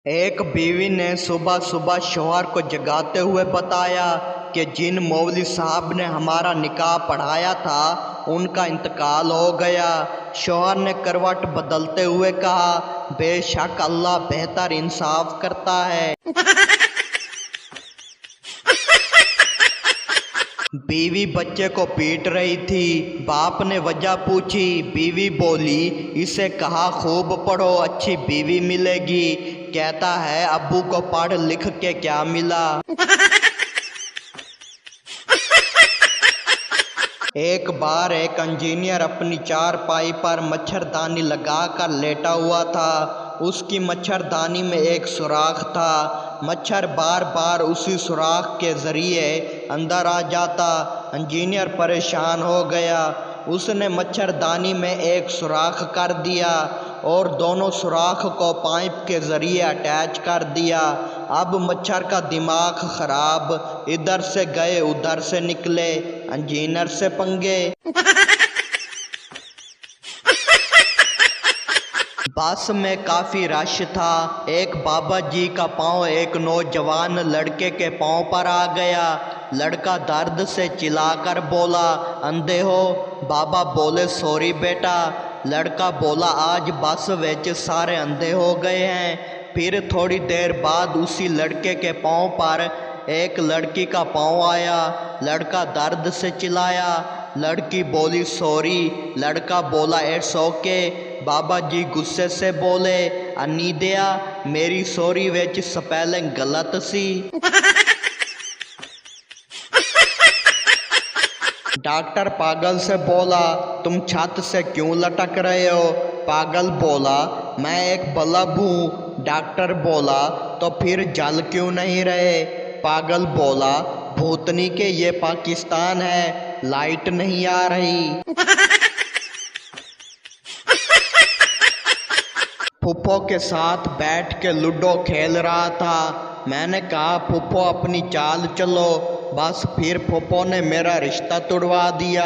ایک بیوی نے صبح صبح شوہر کو جگاتے ہوئے بتایا کہ جن مولوی صاحب نے ہمارا نکاح پڑھایا تھا ان کا انتقال ہو گیا۔ شوہر نے کروٹ بدلتے ہوئے کہا، بے شک اللہ بہتر انصاف کرتا ہے۔ بیوی بچے کو پیٹ رہی تھی، باپ نے وجہ پوچھی، بیوی بولی اسے کہا خوب پڑھو اچھی بیوی ملے گی، کہتا ہے ابو کو پڑھ لکھ کے کیا ملا۔ ایک بار ایک انجینئر اپنی چارپائی پر مچھردانی لگا کر لیٹا ہوا تھا، اس کی مچھردانی میں ایک سوراخ تھا، مچھر بار بار اسی سوراخ کے ذریعے اندر آ جاتا۔ انجینئر پریشان ہو گیا، اس نے مچھردانی میں ایک سوراخ کر دیا اور دونوں سوراخ کو پائپ کے ذریعے اٹیچ کر دیا۔ اب مچھر کا دماغ خراب، ادھر سے گئے ادھر سے نکلے، انجینئر سے پنگے۔ بس میں کافی رش تھا، ایک بابا جی کا پاؤں ایک نوجوان لڑکے کے پاؤں پر آ گیا، لڑکا درد سے چلا کر بولا اندھے ہو؟ بابا بولے سوری بیٹا، لڑکا بولا آج بس وچ سارے اندھے ہو گئے ہیں۔ پھر تھوڑی دیر بعد اسی لڑکے کے پاؤں پر ایک لڑکی کا پاؤں آیا، لڑکا درد سے چلایا، لڑکی بولی سوری، لڑکا بولا اٹس اوکے۔ بابا جی غصے سے بولے انی دیا میری سوری وچ سپیلنگ غلط سی۔ ڈاکٹر پاگل سے بولا تم چھت سے کیوں لٹک رہے ہو؟ پاگل بولا میں ایک بلب ہوں۔ ڈاکٹر بولا تو پھر جل کیوں نہیں رہے؟ پاگل بولا بھوتنی کے یہ پاکستان ہے، لائٹ نہیں آ رہی۔ پھپھو کے ساتھ بیٹھ کے لوڈو کھیل رہا تھا، میں نے کہا پھپھو اپنی چال چلو، بس پھر پھپھو نے میرا رشتہ توڑوا دیا۔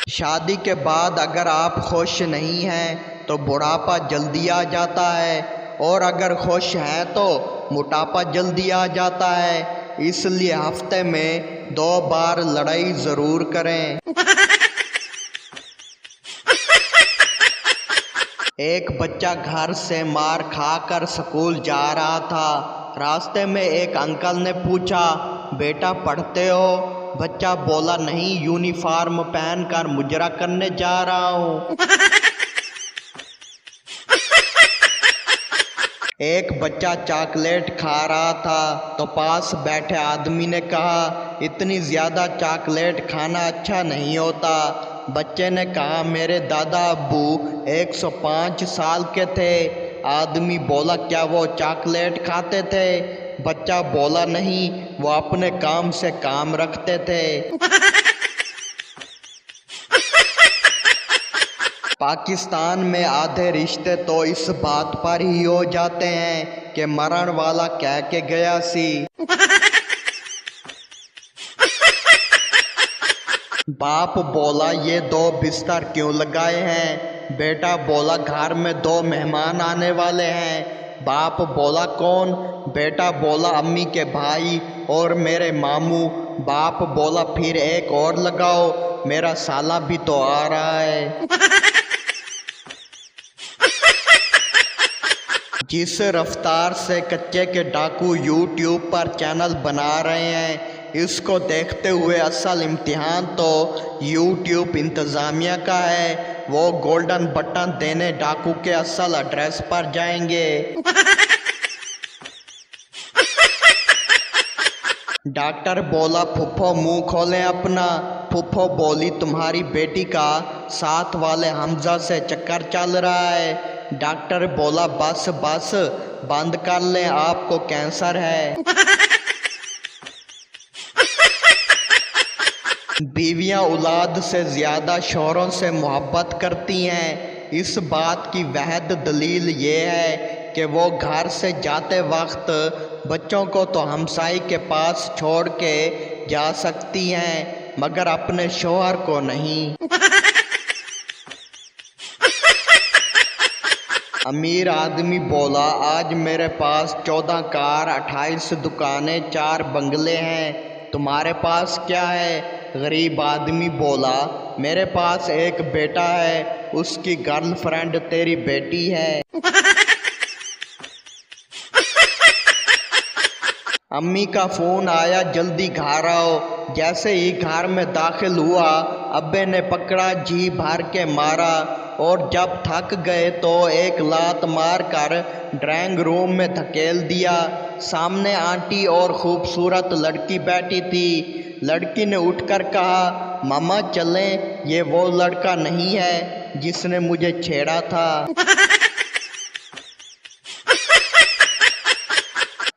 شادی کے بعد اگر آپ خوش نہیں ہیں تو بڑھاپا جلدی آ جاتا ہے، اور اگر خوش ہیں تو موٹاپا جلدی آ جاتا ہے، اس لیے ہفتے میں 2 بار لڑائی ضرور کریں۔ ایک بچہ گھر سے مار کھا کر اسکول جا رہا تھا، راستے میں ایک انکل نے پوچھا بیٹا پڑھتے ہو؟ بچہ بولا نہیں، یونیفارم پہن کر مجرا کرنے جا رہا ہوں۔ ایک بچہ چاکلیٹ کھا رہا تھا تو پاس بیٹھے آدمی نے کہا اتنی زیادہ چاکلیٹ کھانا اچھا نہیں ہوتا۔ بچے نے کہا میرے دادا ابو 105 سال کے تھے۔ آدمی بولا کیا وہ چاکلیٹ کھاتے تھے؟ بچہ بولا نہیں، وہ اپنے کام سے کام رکھتے تھے۔ پاکستان میں آدھے رشتے تو اس بات پر ہی ہو جاتے ہیں کہ مرن والا کہہ کے گیا سی۔ باپ بولا یہ 2 بستر کیوں لگائے ہیں؟ بیٹا بولا گھر میں 2 مہمان آنے والے ہیں۔ باپ بولا کون؟ بیٹا بولا امی کے بھائی اور میرے ماموں۔ باپ بولا پھر ایک اور لگاؤ، میرا سالہ بھی تو آ رہا ہے۔ جس رفتار سے کچے کے ڈاکو یوٹیوب پر چینل بنا رہے ہیں، اس کو دیکھتے ہوئے اصل امتحان تو یوٹیوب انتظامیہ کا ہے، وہ گولڈن بٹن دینے ڈاکو کے اصل ایڈریس پر جائیں گے۔ ڈاکٹر بولا پھپھو منہ کھولیں اپنا۔ پھپھو بولی تمہاری بیٹی کا ساتھ والے حمزہ سے چکر چل رہا ہے۔ ڈاکٹر بولا بس بس بند کر لیں، آپ کو کینسر ہے۔ بیویاں اولاد سے زیادہ شوہروں سے محبت کرتی ہیں، اس بات کی واحد دلیل یہ ہے کہ وہ گھر سے جاتے وقت بچوں کو تو ہمسائی کے پاس چھوڑ کے جا سکتی ہیں مگر اپنے شوہر کو نہیں۔ امیر آدمی بولا آج میرے پاس 14 کار، 28 دکانیں، 4 بنگلے ہیں، تمہارے پاس کیا ہے؟ غریب آدمی بولا میرے پاس ایک بیٹا ہے، اس کی گرل فرینڈ تیری بیٹی ہے۔ امی کا فون آیا جلدی گھر آؤ۔ جیسے ہی گھر میں داخل ہوا ابے نے پکڑا جی بھر کے مارا اور جب تھک گئے تو ایک لات مار کر ڈرائنگ روم میں دھکیل دیا۔ سامنے آنٹی اور خوبصورت لڑکی بیٹھی تھی۔ لڑکی نے اٹھ کر کہا ماما چلیں، یہ وہ لڑکا نہیں ہے جس نے مجھے چھیڑا تھا۔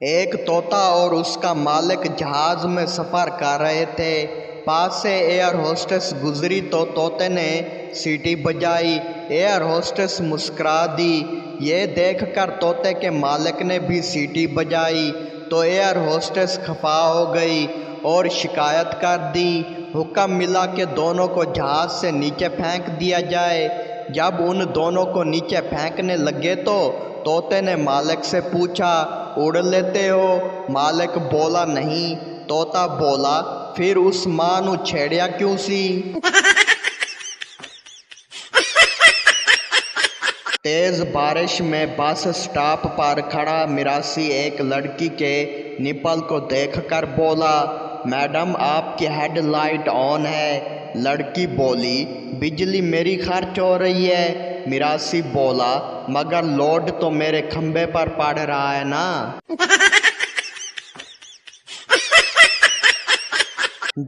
ایک طوطا اور اس کا مالک جہاز میں سفر کر رہے تھے۔ پاس سے ایئر ہوسٹس گزری تو طوطے نے سیٹی بجائی۔ ایئر ہوسٹس مسکرا دی۔ یہ دیکھ کر طوطے کے مالک نے بھی سیٹی بجائی تو ایئر ہوسٹس خفا ہو گئی اور شکایت کر دی۔ حکم ملا کہ دونوں کو جہاز سے نیچے پھینک دیا جائے۔ جب ان دونوں کو نیچے پھینکنے لگے تو طوطے نے مالک سے پوچھا اڑ لیتے ہو؟ مالک بولا نہیں۔ طوطا بولا پھر اس ماں نو چھیڑیا کیوں سی؟ تیز بارش میں بس سٹاپ پر کھڑا مراسی ایک لڑکی کے نپل کو دیکھ کر بولا میڈم آپ کی ہیڈ لائٹ آن ہے۔ لڑکی بولی بجلی میری خرچ ہو رہی ہے۔ مراسی بولا مگر لوڈ تو میرے کھمبے پر پڑ رہا ہے نا۔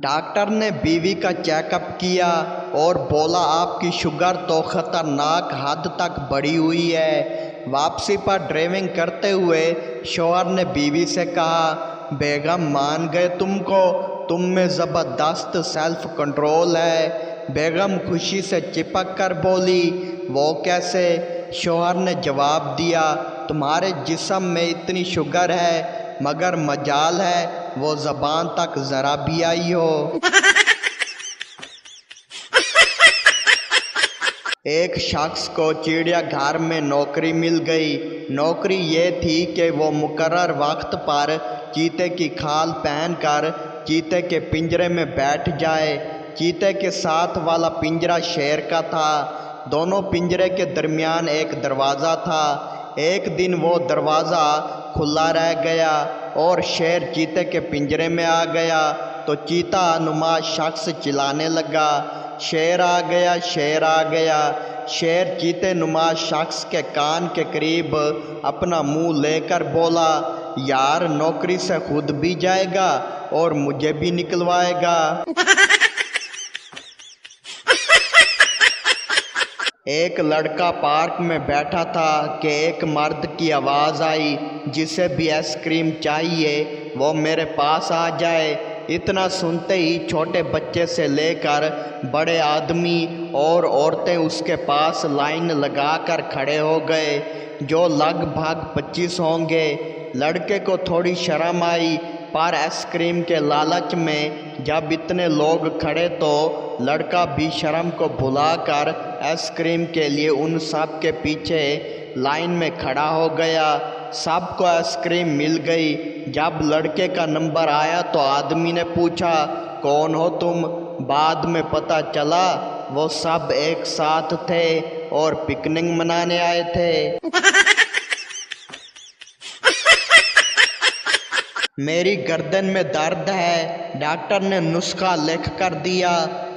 ڈاکٹر نے بیوی کا چیک اپ کیا اور بولا آپ کی شوگر تو خطرناک حد تک بڑھی ہوئی ہے۔ واپسی پر ڈرائیونگ کرتے ہوئے شوہر نے بیوی سے کہا بیگم مان گئے تم میں زبردست سیلف کنٹرول ہے۔ بیگم خوشی سے چپک کر بولی وہ کیسے؟ شوہر نے جواب دیا تمہارے جسم میں اتنی شوگر ہے مگر مجال ہے وہ زبان تک ذرا بھی آئی ہو۔ ایک شخص کو چڑیا گھر میں نوکری مل گئی۔ نوکری یہ تھی کہ وہ مقرر وقت پر چیتے کی کھال پہن کر چیتے کے پنجرے میں بیٹھ جائے۔ چیتے کے ساتھ والا پنجرہ شیر کا تھا۔ دونوں پنجرے کے درمیان ایک دروازہ تھا۔ ایک دن وہ دروازہ کھلا رہ گیا اور شیر چیتے کے پنجرے میں آ گیا تو چیتا نما شخص چلانے لگا شیر آ گیا، شیر آ گیا۔ شیر چیتے نما شخص کے کان کے قریب اپنا منہ لے کر بولا یار نوکری سے خود بھی جائے گا اور مجھے بھی نکلوائے گا۔ ایک لڑکا پارک میں بیٹھا تھا کہ ایک مرد کی آواز آئی جسے بھی آئس کریم چاہیے وہ میرے پاس آ جائے۔ اتنا سنتے ہی چھوٹے بچے سے لے کر بڑے آدمی اور عورتیں اس کے پاس لائن لگا کر کھڑے ہو گئے جو لگ بھگ 25 ہوں گے۔ لڑکے کو تھوڑی شرم آئی پر آئس کریم کے لالچ میں جب اتنے لوگ کھڑے تو لڑکا بھی شرم کو بھلا کر آئس کریم کے لیے ان سب کے پیچھے لائن میں کھڑا ہو گیا۔ سب کو آئس کریم مل گئی۔ جب لڑکے کا نمبر آیا تو آدمی نے پوچھا کون ہو تم؟ بعد میں پتہ چلا وہ سب ایک ساتھ تھے اور پکنک منانے آئے تھے۔ میری گردن میں درد ہے، ڈاکٹر نے نسخہ لکھ کر دیا۔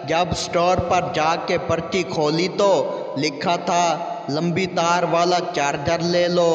جب سٹور پر جا کے پرچی کھولی تو لکھا تھا لمبی تار والا چارجر لے لو۔